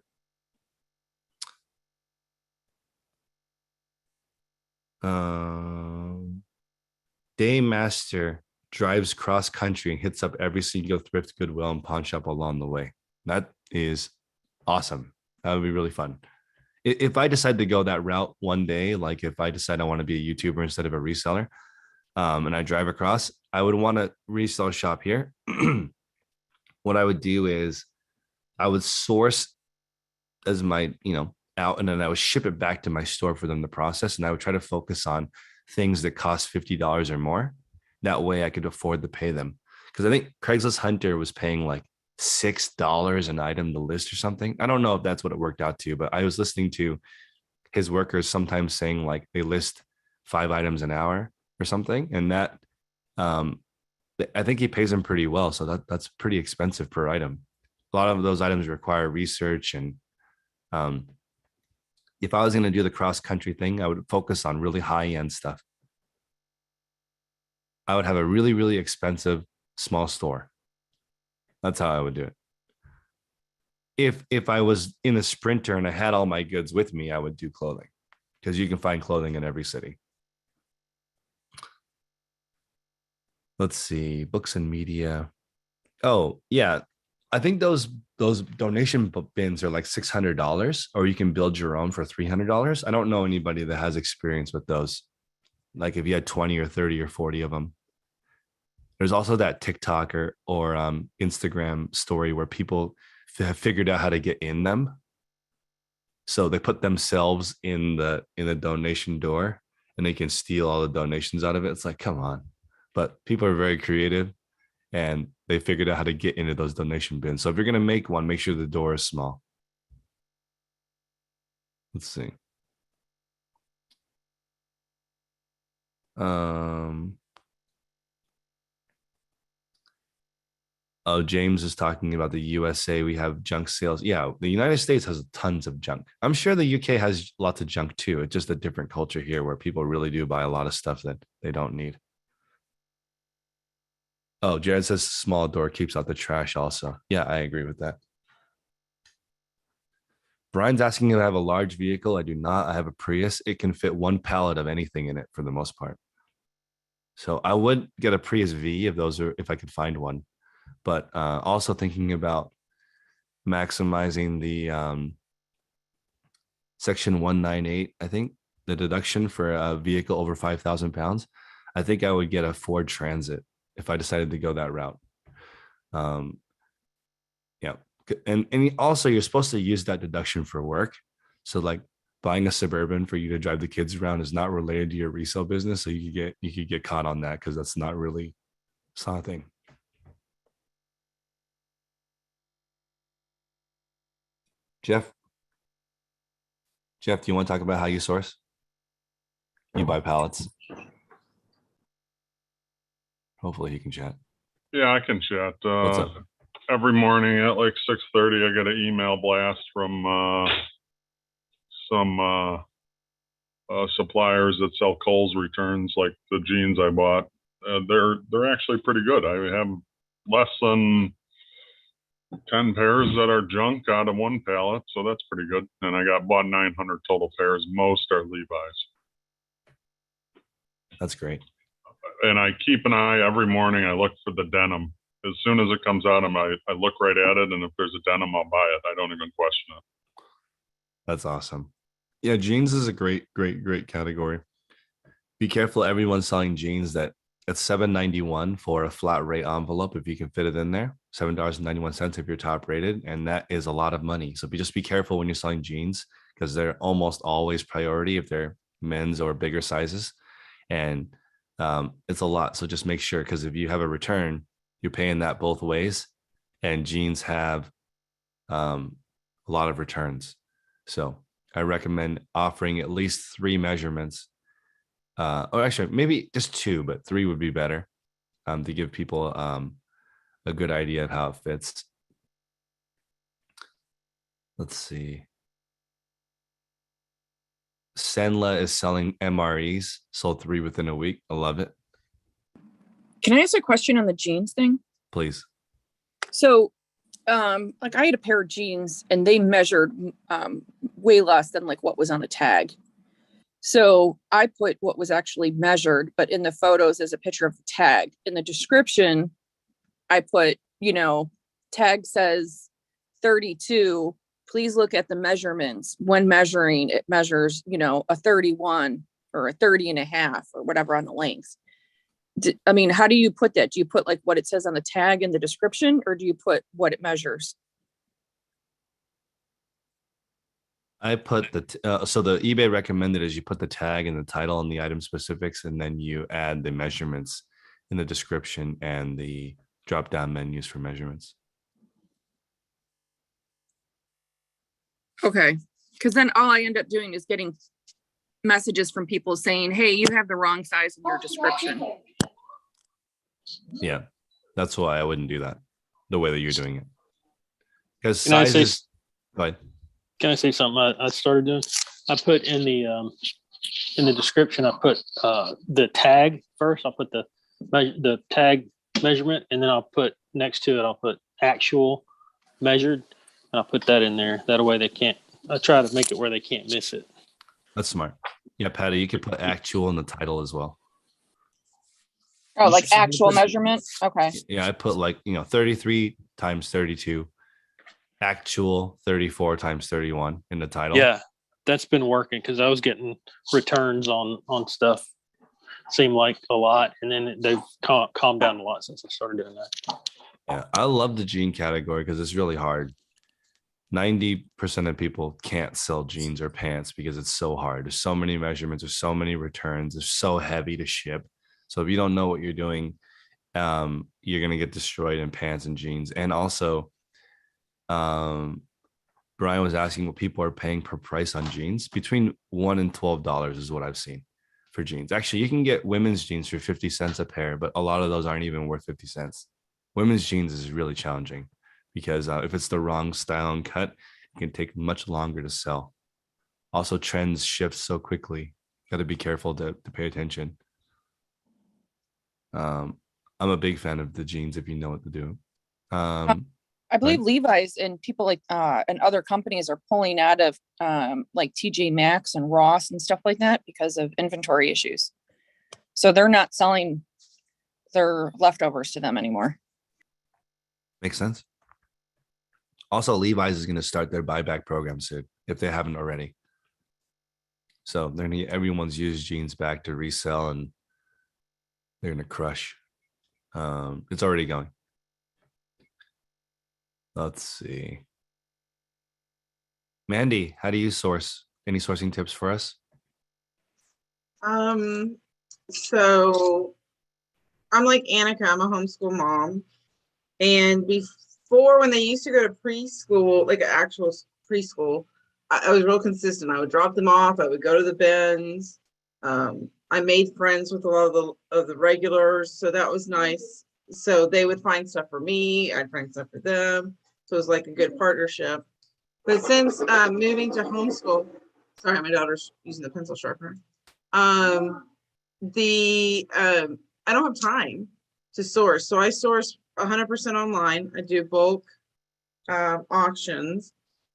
Daymaster drives cross country and hits up every single thrift, Goodwill, and pawn shop along the way. That is awesome. That would be really fun. If I decide to go that route one day, like if I decide I want to be a YouTuber instead of a reseller, and I drive across, I would want to resell shop here. What I would do is I would source as my, out, and then I would ship it back to my store for them to process. And I would try to focus on things that cost $50 or more. That way I could afford to pay them. Because I think Craigslist Hunter was paying like $6 an item to list or something. I don't know if that's what it worked out to, but I was listening to his workers sometimes saying like they list 5 items an hour or something. And that, I think he pays them pretty well. So that's pretty expensive per item. A lot of those items require research. And if I was going to do the cross country thing, I would focus on really high end stuff. I would have a really, really expensive small store. That's how I would do it. If I was in a Sprinter and I had all my goods with me, I would do clothing, because you can find clothing in every city. Let's see, books and media. Oh yeah, I think those donation bins are like $600, or you can build your own for $300. I don't know anybody that has experience with those. Like if you had 20 or 30 or 40 of them. There's also that TikTok or Instagram story where people have figured out how to get in them. So they put themselves in the donation door, and they can steal all the donations out of it. It's like, come on. But people are very creative, and they figured out how to get into those donation bins. So if you're going to make one, make sure the door is small. Let's see. Oh, James is talking about the USA. We have junk sales. Yeah, the United States has tons of junk. I'm sure the UK has lots of junk too. It's just a different culture here where people really do buy a lot of stuff that they don't need. Oh, Jared says small door keeps out the trash also. Yeah, I agree with that. Brian's asking if I have a large vehicle. I do not. I have a Prius. It can fit one pallet of anything in it for the most part. So I would get a Prius V if I could find one. But also thinking about maximizing the section 198, I think, the deduction for a vehicle over 5,000 pounds. I think I would get a Ford Transit if I decided to go that route. Yeah. And also you're supposed to use that deduction for work. So like buying a Suburban for you to drive the kids around is not related to your resale business. So you could get caught on that, because that's not really, it's not a thing. Jeff, do you want to talk about how you source? You buy pallets. Hopefully he can chat. Yeah, I can chat. What's up? Every morning at like 6:30, I get an email blast from some suppliers that sell Kohl's returns, like the jeans I bought. They're actually pretty good. I have less than 10 pairs that are junk out of one pallet, so that's pretty good. And I got bought 900 total pairs. Most are Levi's. That's great. And I keep an eye every morning. I look for the denim. As soon as it comes out, I look right at it, and if there's a denim, I'll buy it. I don't even question it. That's awesome. Yeah, jeans is a great category. Be careful, everyone's selling jeans that it's $7.91 for a flat rate envelope if you can fit it in there. $7.91 if you're top rated, and that is a lot of money. So just be careful when you're selling jeans because they're almost always priority if they're men's or bigger sizes, and it's a lot. So just make sure, because if you have a return, you're paying that both ways, and jeans have a lot of returns. So I recommend offering at least 3 measurements, or actually maybe just 2, but 3 would be better, to give people a good idea of how it fits. Let's see. Senla is selling MREs, sold 3 within a week. I love it. Can I ask a question on the jeans thing? Please. So, like I had a pair of jeans and they measured way less than like what was on the tag. So I put what was actually measured, but in the photos as a picture of the tag. In the description, I put, tag says 32. Please look at the measurements. When measuring, it measures, a 31 or a 30 and a half or whatever on the length. How do you put that? Do you put like what it says on the tag in the description, or do you put what it measures? I put so the eBay recommended is you put the tag and the title and the item specifics, and then you add the measurements in the description and the drop down menus for measurements. Okay. Because then all I end up doing is getting messages from people saying, hey, you have the wrong size in your description. Yeah, that's why I wouldn't do that the way that you're doing it. Because Can I say- sizes. Go ahead. Can I say something I started doing? I put in the description, I put the tag first. I'll put the tag measurement, and then I'll put next to it, I'll put actual measured, and I'll put that in there. That way I try to make it where they can't miss it. That's smart. Yeah, Patty, you could put actual in the title as well. Oh, like actual measurement? Okay. Yeah, I put 33 times 32, actual 34 times 31 in the title. Yeah, that's been working because I was getting returns on stuff. Seemed like a lot, and then they've calmed down a lot since I started doing that. Yeah, I love the jean category because it's really hard. 90% of people can't sell jeans or pants because it's so hard. There's so many measurements, there's so many returns, they're so heavy to ship. So if you don't know what you're doing, you're going to get destroyed in pants and jeans. And also, Brian was asking what people are paying per price on jeans. Between $1 and $12 is what I've seen for jeans. Actually, you can get women's jeans for 50 cents a pair, but a lot of those aren't even worth 50 cents. Women's jeans is really challenging because if it's the wrong style and cut, it can take much longer to sell. Also, trends shift so quickly. Got to be careful to pay attention. I'm a big fan of the jeans if you know what to do. I believe Levi's and people like and other companies are pulling out of like TJ Maxx and Ross and stuff like that because of inventory issues. So they're not selling their leftovers to them anymore. Makes sense. Also, Levi's is going to start their buyback program soon if they haven't already. So they're going to get everyone's used jeans back to resell, and they're going to crush. It's already going. Let's see. Mandy, how do you source? Any sourcing tips for us? So I'm like Annika, I'm a homeschool mom. And before, when they used to go to preschool, like actual preschool, I was real consistent. I would drop them off. I would go to the bins. I made friends with a lot of the regulars, so that was nice. So they would find stuff for me. I'd find stuff for them. So it was like a good partnership. But since moving to homeschool, sorry, my daughter's using the pencil sharpener. I don't have time to source. So I source 100% online. I do bulk auctions.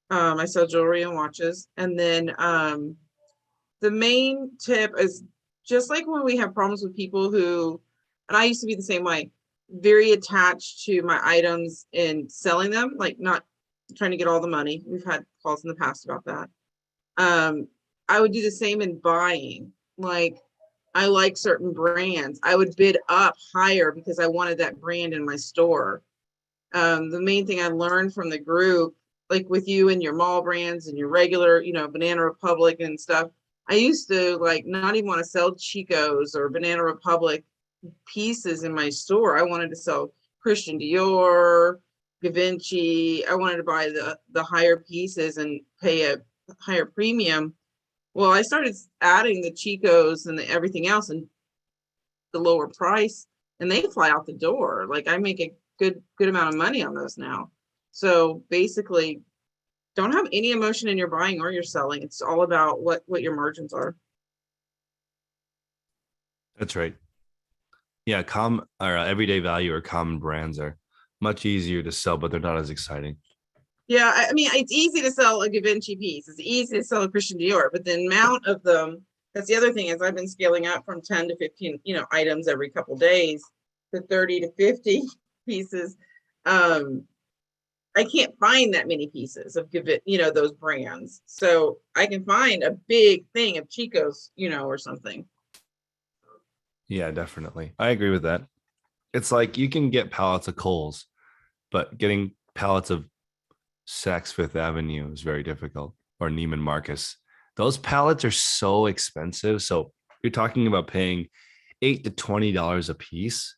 I sell jewelry and watches. And then the main tip is just like when we have problems with people who, and I used to be the same way, very attached to my items and selling them, like not trying to get all the money. We've had calls in the past about that. I would do the same in buying. Like I like certain brands. I would bid up higher because I wanted that brand in my store. The main thing I learned from the group, like with you and your mall brands and your regular, Banana Republic and stuff, I used to like not even want to sell Chico's or Banana Republic pieces in my store. I wanted to sell Christian Dior, Givenchy. I wanted to buy the higher pieces and pay a higher premium. Well, I started adding the Chicos and everything else and the lower price, and they fly out the door. Like I make a good amount of money on those now. So basically, don't have any emotion in your buying or your selling. It's all about what your margins are. That's right. Yeah, common or everyday value or common brands are much easier to sell, but they're not as exciting. Yeah, I mean, it's easy to sell a Givenchy piece. It's easy to sell a Christian Dior, but the amount of them, that's the other thing is I've been scaling up from 10 to 15, items every couple of days to 30 to 50 pieces. I can't find that many pieces of those brands. So I can find a big thing of Chico's, or something. Yeah, definitely. I agree with that. It's like you can get pallets of Kohl's, but getting pallets of Saks Fifth Avenue is very difficult, or Neiman Marcus. Those pallets are so expensive. So you're talking about paying $8 to $20 a piece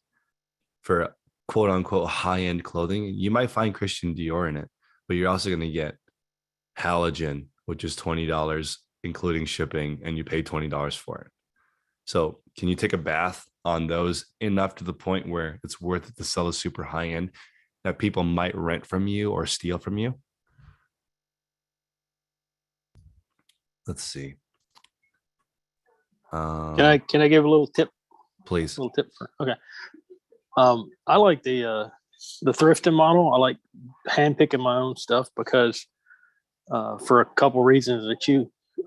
for quote unquote high-end clothing. You might find Christian Dior in it, but you're also going to get halogen, which is $20, including shipping, and you pay $20 for it. So can you take a bath on those enough to the point where it's worth it to sell a super high end that people might rent from you or steal from you? Let's see. Can I give a little tip? Please. A little tip for okay. I like the thrifting model. I like hand picking my own stuff because for a couple reasons that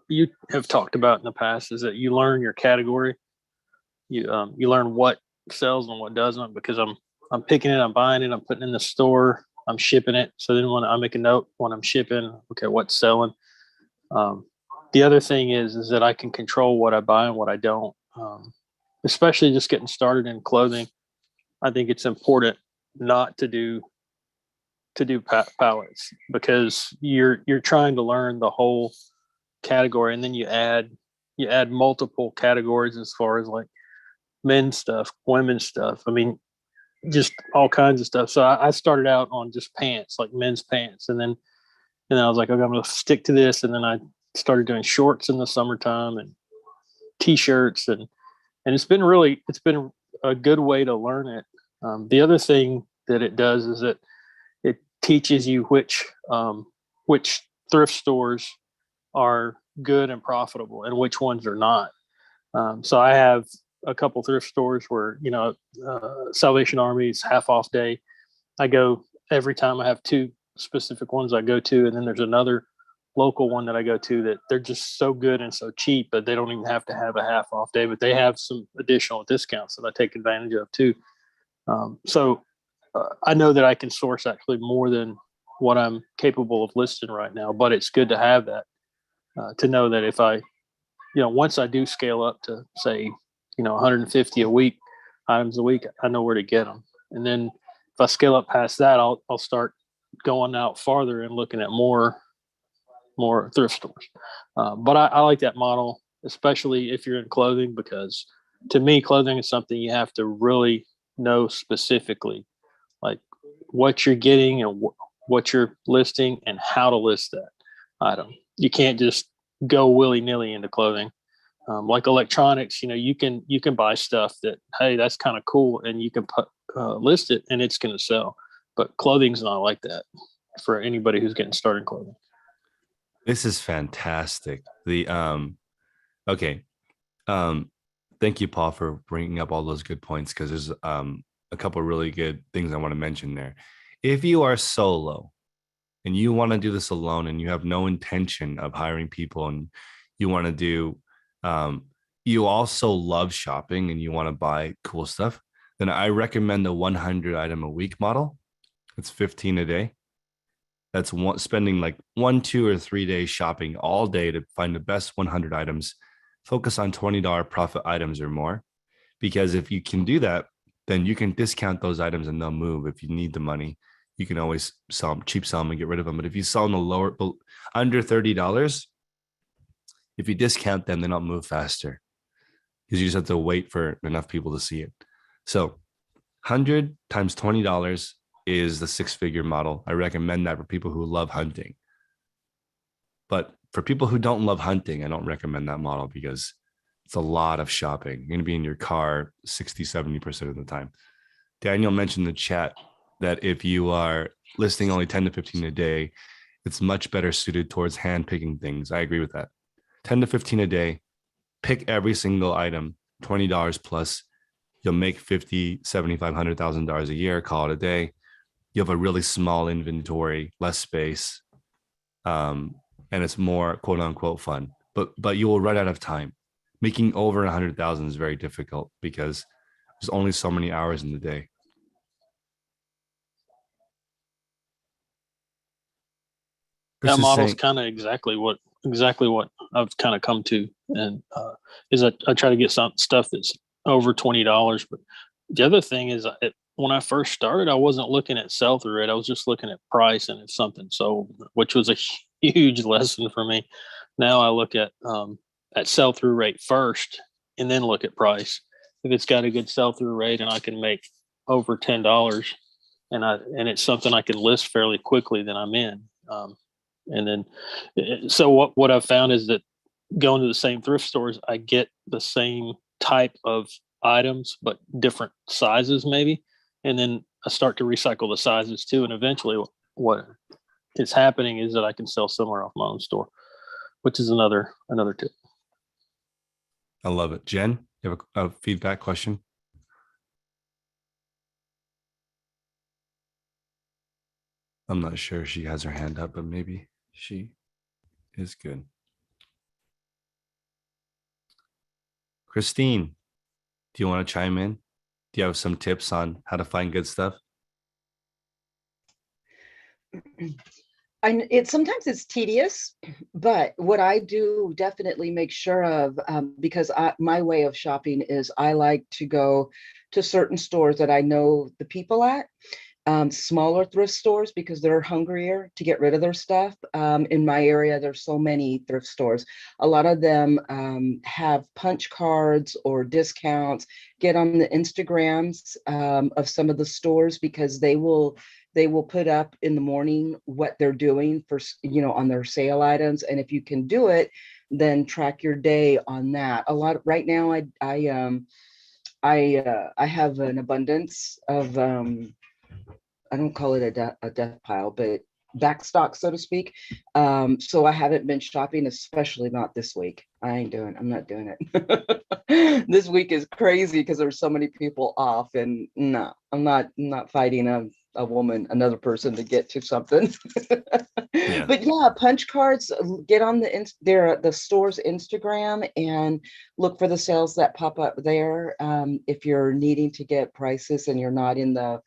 you have talked about in the past is that you learn your category. You learn what sells and what doesn't because I'm picking it, I'm buying it, I'm putting it in the store, I'm shipping it. So then when I make a note when I'm shipping, okay, what's selling. The other thing is that I can control what I buy and what I don't. Especially just getting started in clothing. I think it's important not to do pallets because you're trying to learn the whole category and then you add multiple categories as far as like men's stuff, women's stuff. I mean, just all kinds of stuff. So I started out on just pants, like men's pants, and then I was like, okay, I'm going to stick to this. And then I started doing shorts in the summertime and t-shirts, and it's been a good way to learn it. The other thing that it does is that it teaches you which thrift stores are good and profitable and which ones are not. So I have a couple thrift stores where, Salvation Army's half off day. I go every time. I have two specific ones I go to. And then there's another local one that I go to that they're just so good and so cheap, but they don't even have to have a half off day, but they have some additional discounts that I take advantage of too. So I know that I can source actually more than what I'm capable of listing right now, but it's good to have that, to know that if I, once I do scale up to say, 150 items a week, I know where to get them. And then if I scale up past that, I'll start going out farther and looking at more thrift stores. But I like that model, especially if you're in clothing, because to me, clothing is something you have to really know specifically, like what you're getting and what you're listing and how to list that item. You can't just go willy-nilly into clothing. Like electronics, you can buy stuff that, hey, that's kind of cool, and you can list it and it's going to sell. But clothing's not like that for anybody who's getting started in clothing. This is fantastic. Okay. Thank you, Paul, for bringing up all those good points, because there's a couple of really good things I want to mention there. If you are solo and you want to do this alone and you have no intention of hiring people and you want to do, you also love shopping and you want to buy cool stuff, then I recommend the 100 item a week model. It's 15 a day. That's spending like 1, 2, or 3 days shopping all day to find the best 100 items. Focus on $20 profit items or more, because if you can do that, then you can discount those items and they'll move. If you need the money, you can always sell them, cheap sell them and get rid of them. But if you sell them the lower, under $30, if you discount them, then they'll move faster because you just have to wait for enough people to see it. So 100 times $20 is the 6-figure model. I recommend that for people who love hunting. But for people who don't love hunting, I don't recommend that model because it's a lot of shopping. You're going to be in your car 60, 70% of the time. Daniel mentioned in the chat that if you are listing only 10 to 15 a day, it's much better suited towards hand picking things. I agree with that. 10 to 15 a day, pick every single item, $20 plus. You'll make $50,000, $75,000, $100,000 a year, call it a day. You have a really small inventory, less space, and it's more quote unquote fun. But you will run out of time. Making over 100,000 is very difficult because there's only so many hours in the day. That model is kind of exactly what I've kind of come to, and is I try to get some stuff that's over $20. But the other thing is, when I first started, I wasn't looking at sell through rate. I was just looking at price and if something sold, which was a huge lesson for me. Now I look at sell through rate first, and then look at price. If it's got a good sell through rate and I can make over $10, and it's something I can list fairly quickly, then I'm in. And then, so what I've found is that going to the same thrift stores, I get the same type of items, but different sizes maybe. And then I start to recycle the sizes too. And eventually what is happening is that I can sell somewhere off my own store, which is another tip. I love it. Jen, you have a feedback question? I'm not sure she has her hand up, but maybe she is good. Christine, do you want to chime in? Do you have some tips on how to find good stuff? Sometimes it's tedious, but what I do definitely make sure of, because my way of shopping is I like to go to certain stores that I know the people at, smaller thrift stores, because they're hungrier to get rid of their stuff. In my area, there's so many thrift stores. A lot of them have punch cards or discounts. Get on the Instagrams of some of the stores, because they will put up in the morning what they're doing for, on their sale items. And if you can do it, then track your day on that. A lot right now, I have an abundance of, I don't call it a death pile, but backstock, so to speak. So I haven't been shopping, especially not this week. I'm not doing it. This week is crazy because there's so many people off, and no, I'm not fighting another person to get to something. Yeah. But yeah, punch cards, get on the store's Instagram and look for the sales that pop up there. If you're needing to get prices and you're not in the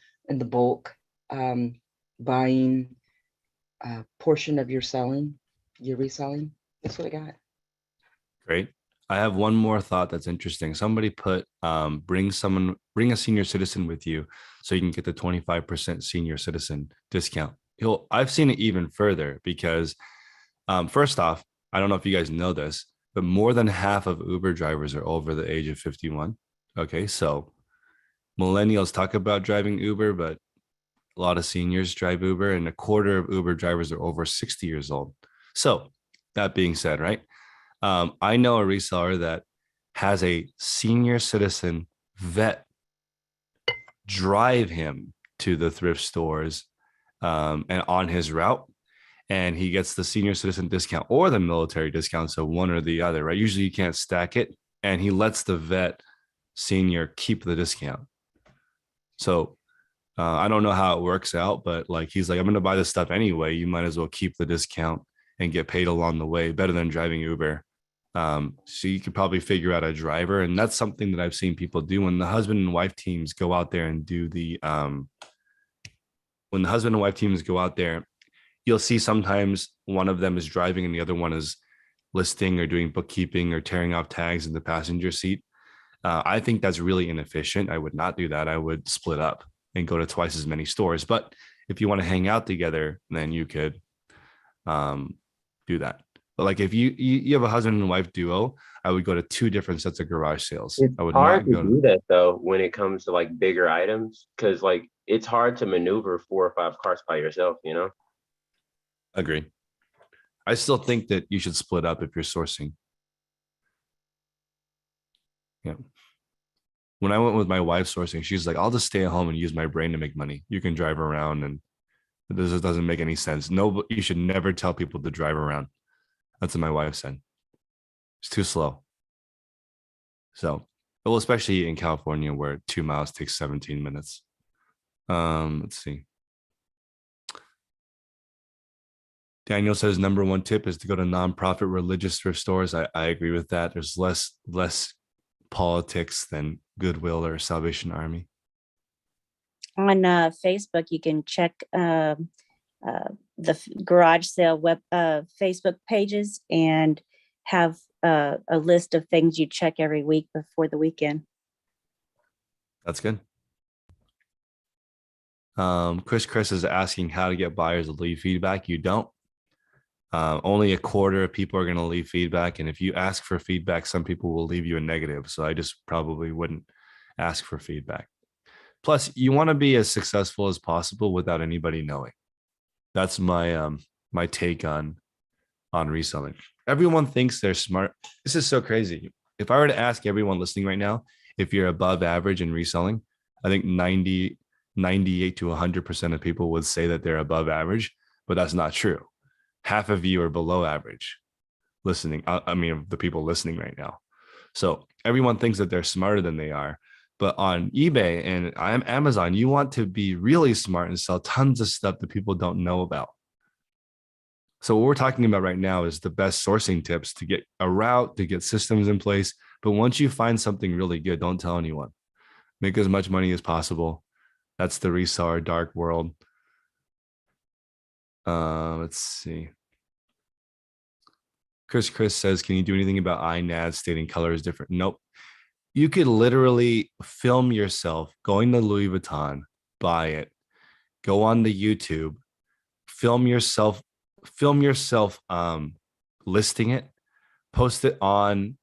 bulk buying portion of your reselling. That's what I got. Great. I have one more thought that's interesting. Somebody put bring a senior citizen with you so you can get the 25% senior citizen discount. I've seen it even further because first off, I don't know if you guys know this, but more than half of Uber drivers are over the age of 51. Okay, so millennials talk about driving Uber, but a lot of seniors drive Uber, and a quarter of Uber drivers are over 60 years old. So that being said, right? I know a reseller that has a senior citizen vet drive him to the thrift stores and on his route, and he gets the senior citizen discount or the military discount. So one or the other, right? Usually you can't stack it, and he lets the vet senior keep the discount. So I don't know how it works out, but like he's like, I'm gonna buy this stuff anyway. You might as well keep the discount and get paid along the way, better than driving Uber. So you could probably figure out a driver, and that's something that I've seen people do when the husband and wife teams go out there and do the when the husband and wife teams go out there, you'll see sometimes one of them is driving and the other one is listing or doing bookkeeping or tearing off tags in the passenger seat. I think that's really inefficient. I would not do that. I would split up and go to twice as many stores. But if you want to hang out together, then you could do that. But like if you have a husband and wife duo, I would go to two different sets of garage sales. It's I would hard not to go do to that though when it comes to like bigger items because like it's hard to maneuver 4 or 5 carts by yourself, you know? agree. I still think that you should split up if you're sourcing. Yeah. When I went with my wife sourcing, she's like, I'll just stay at home and use my brain to make money. You can drive around and this doesn't make any sense. No, you should never tell people to drive around. That's what my wife said. It's too slow. So, well, especially in California where 2 miles takes 17 minutes. Let's see. Daniel says number one tip is to go to nonprofit religious thrift stores. I agree with that. There's less politics than Goodwill or Salvation Army. On Facebook, you can check garage sale web Facebook pages and have a list of things you check every week before the weekend. That's good. Chris is asking how to get buyers to leave feedback. You don't. Only a quarter of people are going to leave feedback. And if you ask for feedback, some people will leave you a negative. So I just probably wouldn't ask for feedback. Plus, you want to be as successful as possible without anybody knowing. That's my my take on reselling. Everyone thinks they're smart. This is so crazy. If I were to ask everyone listening right now, if you're above average in reselling, I think 98 to 100% of people would say that they're above average, but that's not true. Half of you are below average listening. I mean, the people listening right now. So everyone thinks that they're smarter than they are. But on eBay and Amazon, you want to be really smart and sell tons of stuff that people don't know about. So what we're talking about right now is the best sourcing tips to get a route, to get systems in place. But once you find something really good, don't tell anyone. Make as much money as possible. That's the reseller dark world. Let's see. Chris says, can you do anything about iNads stating color is different? Nope. You could literally film yourself going to Louis Vuitton, buy it, go on the YouTube, film yourself listing it, post it on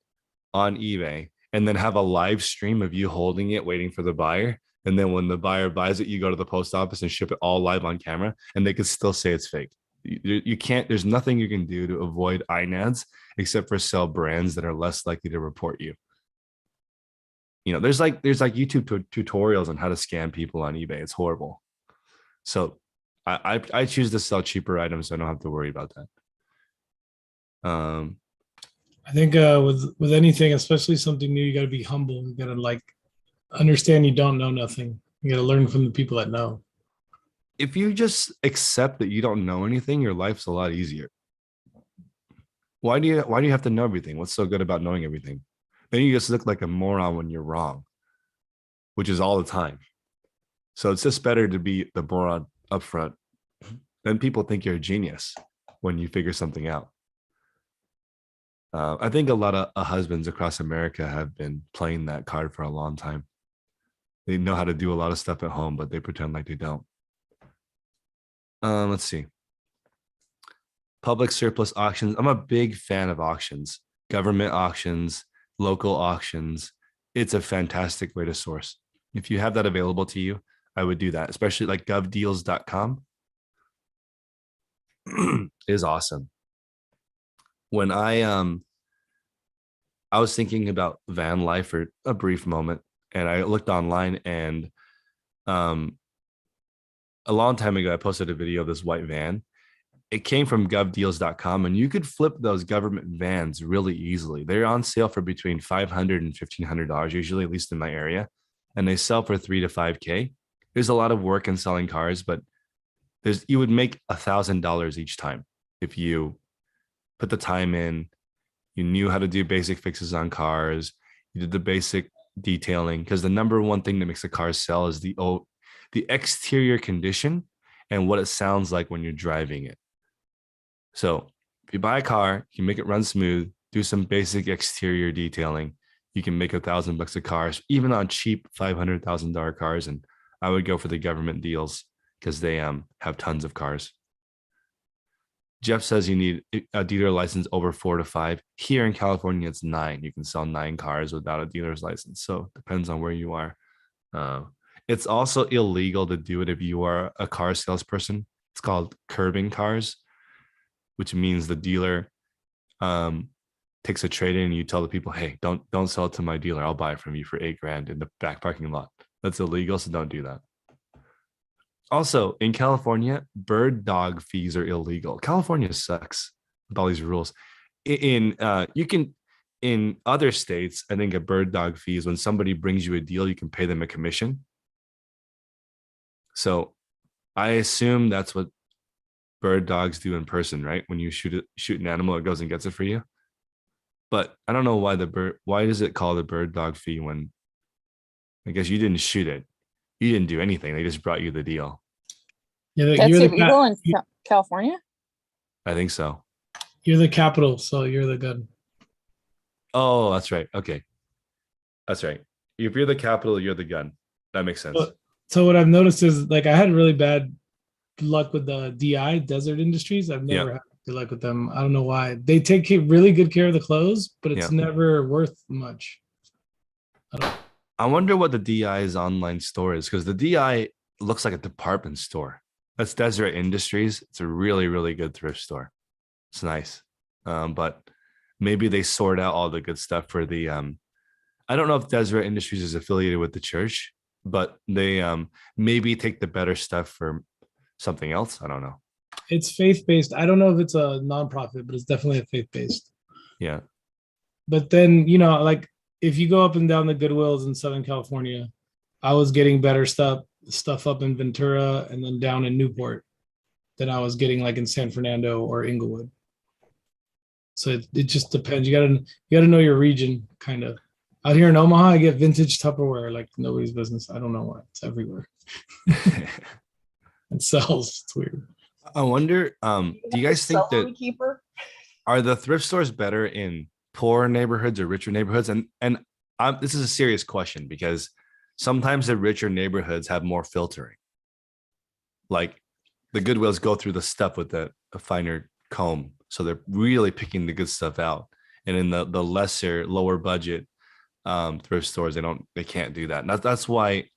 eBay, and then have a live stream of you holding it, waiting for the buyer. And then when the buyer buys it, you go to the post office and ship it all live on camera, and they could still say it's fake. You can't, there's nothing you can do to avoid iNads except for sell brands that are less likely to report you. You know, there's like YouTube tutorials on how to scam people on eBay. It's horrible. So I choose to sell cheaper items, so I don't have to worry about that. I think with anything, especially something new, you got to be humble. You got to like understand you don't know nothing. You got to learn from the people that know. If you just accept that you don't know anything, your life's a lot easier. Why do you have to know everything? What's so good about knowing everything? Then you just look like a moron when you're wrong, which is all the time. So it's just better to be the moron up front. Then people think you're a genius when you figure something out. I think a lot of husbands across America have been playing that card for a long time. They know how to do a lot of stuff at home, but they pretend like they don't. Let's see. Public surplus auctions. I'm a big fan of auctions, government auctions, local auctions. It's a fantastic way to source. If you have that available to you, I would do that, especially like govdeals.com is awesome. When I was thinking about van life for a brief moment, and I looked online, and a long time ago, I posted a video of this white van. It came from govdeals.com, and you could flip those government vans really easily. They're on sale for between $500 and $1,500 usually, at least in my area, and they sell for $3 to $5K. there's a lot of work in selling cars, but you would make $1,000 each time if you put the time in, you knew how to do basic fixes on cars, you did the basic detailing, because the number one thing that makes a car sell is the exterior condition and what it sounds like when you're driving it. So if you buy a car, you make it run smooth, do some basic exterior detailing, you can make $1,000 a car, even on cheap $500,000 cars. And I would go for the government deals because they have tons of cars. Jeff says you need a dealer license over 4 to 5. Here in California, it's 9. You can sell 9 cars without a dealer's license. So it depends on where you are. It's also illegal to do it if you are a car salesperson. It's called curbing cars, which means the dealer takes a trade in and you tell the people, hey, don't sell it to my dealer. I'll buy it from you for $8,000 in the back parking lot. That's illegal, so don't do that. Also, in California, bird dog fees are illegal. California sucks with all these rules. In other states, I think a bird dog fee is when somebody brings you a deal, you can pay them a commission. So I assume that's what bird dogs do in person, right? When you shoot an animal, it goes and gets it for you. But I don't know why does it call the bird dog fee when I guess you didn't shoot it. You didn't do anything. They just brought you the deal. Yeah, That's illegal in California? I think so. You're the capital, so you're the gun. Oh, that's right. Okay. That's right. If you're the capital, you're the gun. That makes sense. So what I've noticed is like I had really bad luck with the DI Desert Industries. I've never had good luck with them. I don't know why. They take really good care of the clothes, but it's never worth much. I wonder what the DI's online store is, because the DI looks like a department store. That's Desert Industries. It's a really, really good thrift store. It's nice. But maybe they sort out all the good stuff for the I don't know if Desert Industries is affiliated with the church, but they maybe take the better stuff for something else. I don't know. It's faith-based. I don't know if it's a nonprofit, but it's definitely a faith-based. Yeah. But then, like if you go up and down the Goodwills in Southern California, I was getting better stuff up in Ventura and then down in Newport than I was getting like in San Fernando or Inglewood. So it just depends. You gotta know your region, kind of. Out here in Omaha, I get vintage Tupperware like nobody's business. I don't know why. It's everywhere. It sells. It's weird. I wonder, do you guys think that are the thrift stores better in poor neighborhoods or richer neighborhoods? And this is a serious question because sometimes the richer neighborhoods have more filtering. Like the Goodwills go through the stuff with a finer comb. So they're really picking the good stuff out. And in the lesser, lower budget thrift stores, they can't do that. And that's why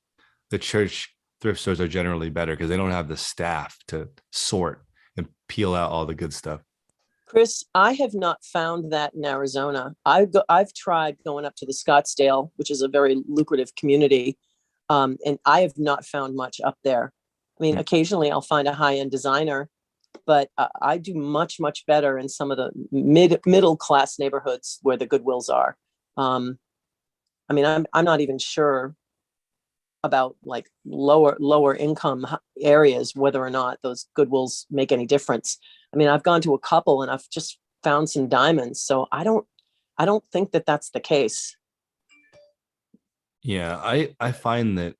the church thrift stores are generally better, because they don't have the staff to sort and peel out all the good stuff. Chris, I have not found that in Arizona. I've tried going up to the Scottsdale, which is a very lucrative community, and I have not found much up there. I mean, occasionally I'll find a high-end designer, but I do much, much better in some of the middle class neighborhoods where the Goodwills are. I mean, I'm not even sure about like lower income areas, whether or not those Goodwills make any difference. I mean, I've gone to a couple and I've just found some diamonds. So I don't think that that's the case. Yeah, I find that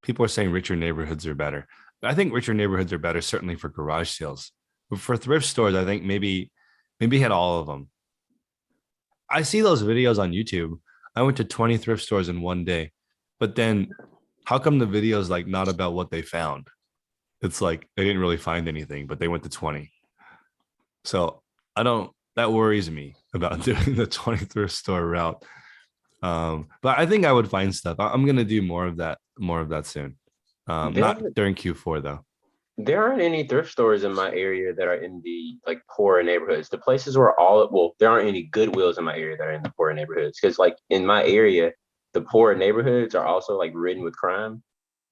people are saying richer neighborhoods are better. I think richer neighborhoods are better, certainly for garage sales. But for thrift stores, I think maybe hit all of them. I see those videos on YouTube. I went to 20 thrift stores in one day, but then how come the video is like not about what they found? It's like they didn't really find anything, but they went to 20. So that worries me about doing the 20 thrift store route. But I think I would find stuff. I'm going to do more of that soon. Not during Q4 though. There aren't any thrift stores in my area that are in the like poorer neighborhoods. The places where there aren't any Goodwills in my area that are in the poorer neighborhoods. Because like in my area, the poorer neighborhoods are also like ridden with crime.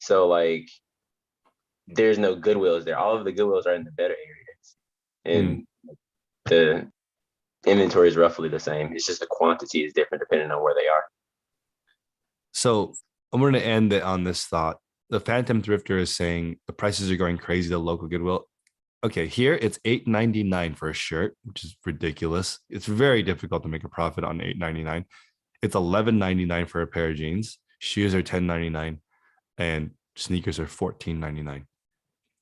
So like there's no Goodwills there. All of the Goodwills are in the better areas. And the inventory is roughly the same. It's just the quantity is different depending on where they are. So I'm going to end it on this thought. the Phantom Thrifter is saying the prices are going crazy. The local Goodwill. Okay, here it's $8.99 for a shirt, which is ridiculous. It's very difficult to make a profit on $8.99. It's $11.99 for a pair of jeans. Shoes are $10.99, and sneakers are $14.99.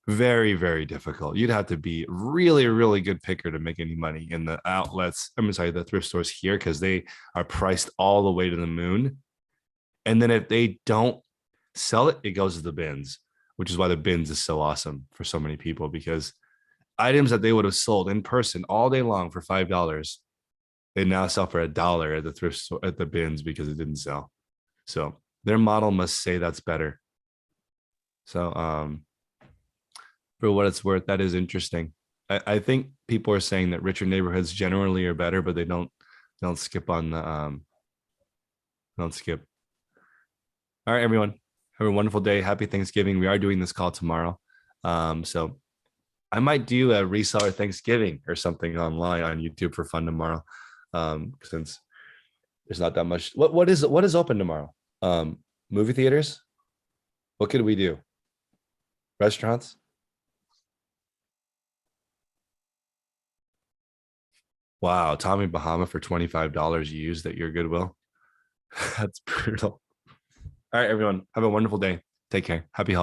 Very, very difficult. You'd have to be really, really good picker to make any money in the outlets. I'm sorry, the thrift stores here, because they are priced all the way to the moon. And then if they don't sell it, it goes to the bins, which is why the bins is so awesome for so many people, because items that they would have sold in person all day long for $5, they now sell for $1 at the thrift store, at the bins, because it didn't sell. So their model must say that's better. So for what it's worth, that is interesting. I think people are saying that richer neighborhoods generally are better, but they don't skip on the don't skip. All right, everyone. Have a wonderful day. Happy Thanksgiving. We are doing this call tomorrow. So I might do a reseller Thanksgiving or something online on YouTube for fun tomorrow. Since there's not that much. What is open tomorrow? Movie theaters? What could we do? Restaurants? Wow, Tommy Bahama for $25 used at your Goodwill. That's brutal. All right, everyone. Have a wonderful day. Take care. Happy holidays.